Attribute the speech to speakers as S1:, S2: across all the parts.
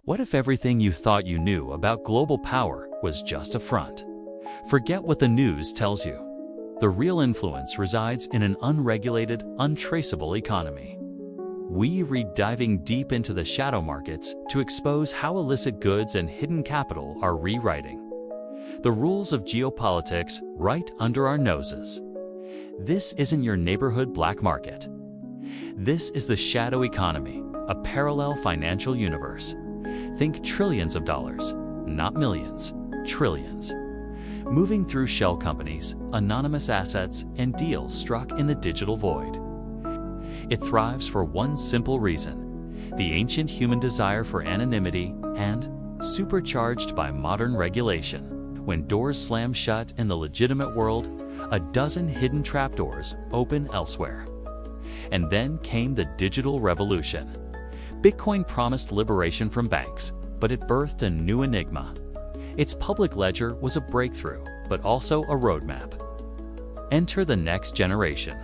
S1: What if everything you thought you knew about global power was just a front? Forget what the news tells you. The real influence resides in an unregulated, untraceable economy. We read diving deep into the shadow markets to expose how illicit goods and hidden capital are rewriting the rules of geopolitics right under our noses. This isn't your neighborhood black market. This is the shadow economy, a parallel financial universe. Think trillions of dollars, not millions, trillions. Moving through shell companies, anonymous assets, and deals struck in the digital void. It thrives for one simple reason: the ancient human desire for anonymity and, supercharged by modern regulation. When doors slam shut in the legitimate world, a dozen hidden trapdoors open elsewhere. And then came the digital revolution. Bitcoin promised liberation from banks, but it birthed a new enigma. Its public ledger was a breakthrough, but also a roadmap. Enter the next generation: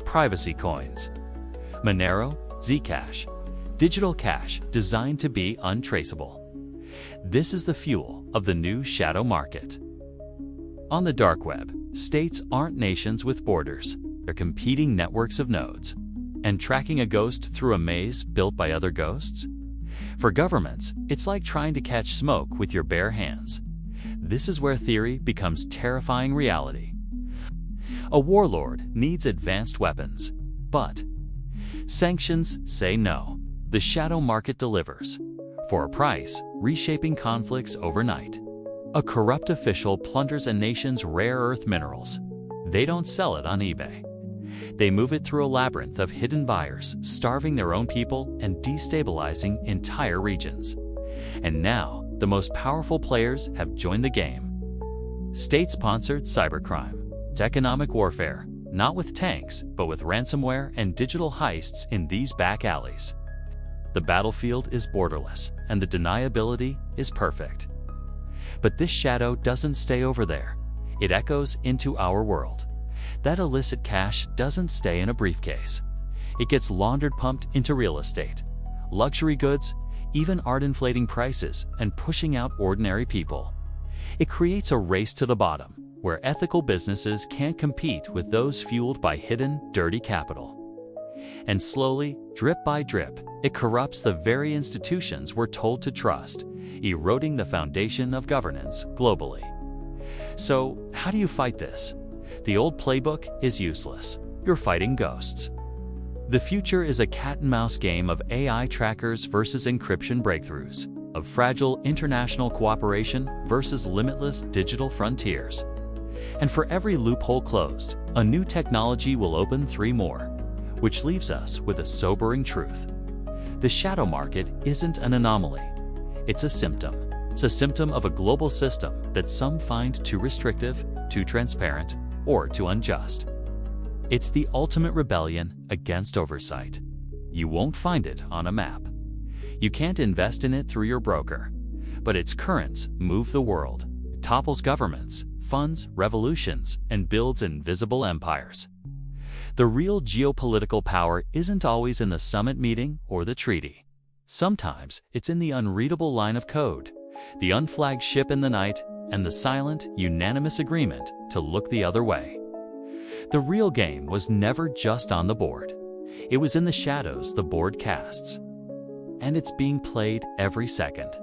S1: privacy coins. Monero, Zcash, digital cash designed to be untraceable. This is the fuel of the new shadow market. On the dark web, states aren't nations with borders. They're competing networks of nodes. And tracking a ghost through a maze built by other ghosts? For governments, it's like trying to catch smoke with your bare hands. This is where theory becomes terrifying reality. A warlord needs advanced weapons, but sanctions say no. The shadow market delivers. For a price, reshaping conflicts overnight. A corrupt official plunders a nation's rare earth minerals. They don't sell it on eBay. They move it through a labyrinth of hidden buyers, starving their own people and destabilizing entire regions. And now, the most powerful players have joined the game. State-sponsored cybercrime. It's economic warfare, not with tanks, but with ransomware and digital heists in these back alleys. The battlefield is borderless, and the deniability is perfect. But this shadow doesn't stay over there. It echoes into our world. That illicit cash doesn't stay in a briefcase. It gets laundered, pumped into real estate, luxury goods, even art, inflating prices and pushing out ordinary people. It creates a race to the bottom, where ethical businesses can't compete with those fueled by hidden, dirty capital. And slowly, drip by drip, it corrupts the very institutions we're told to trust, eroding the foundation of governance globally. So, how do you fight this? The old playbook is useless. You're fighting ghosts. The future is a cat-and-mouse game of AI trackers versus encryption breakthroughs, of fragile international cooperation versus limitless digital frontiers. And for every loophole closed, a new technology will open 3 more, which leaves us with a sobering truth. The shadow market isn't an anomaly. It's a symptom. It's a symptom of a global system that some find too restrictive, too transparent, or too unjust. It's the ultimate rebellion against oversight. You won't find it on a map. You can't invest in it through your broker. But its currents move the world. It topples governments, funds revolutions, and builds invisible empires. The real geopolitical power isn't always in the summit meeting or the treaty. Sometimes it's in the unreadable line of code, the unflagged ship in the night, and the silent, unanimous agreement to look the other way. The real game was never just on the board. It was in the shadows the board casts. And it's being played every second.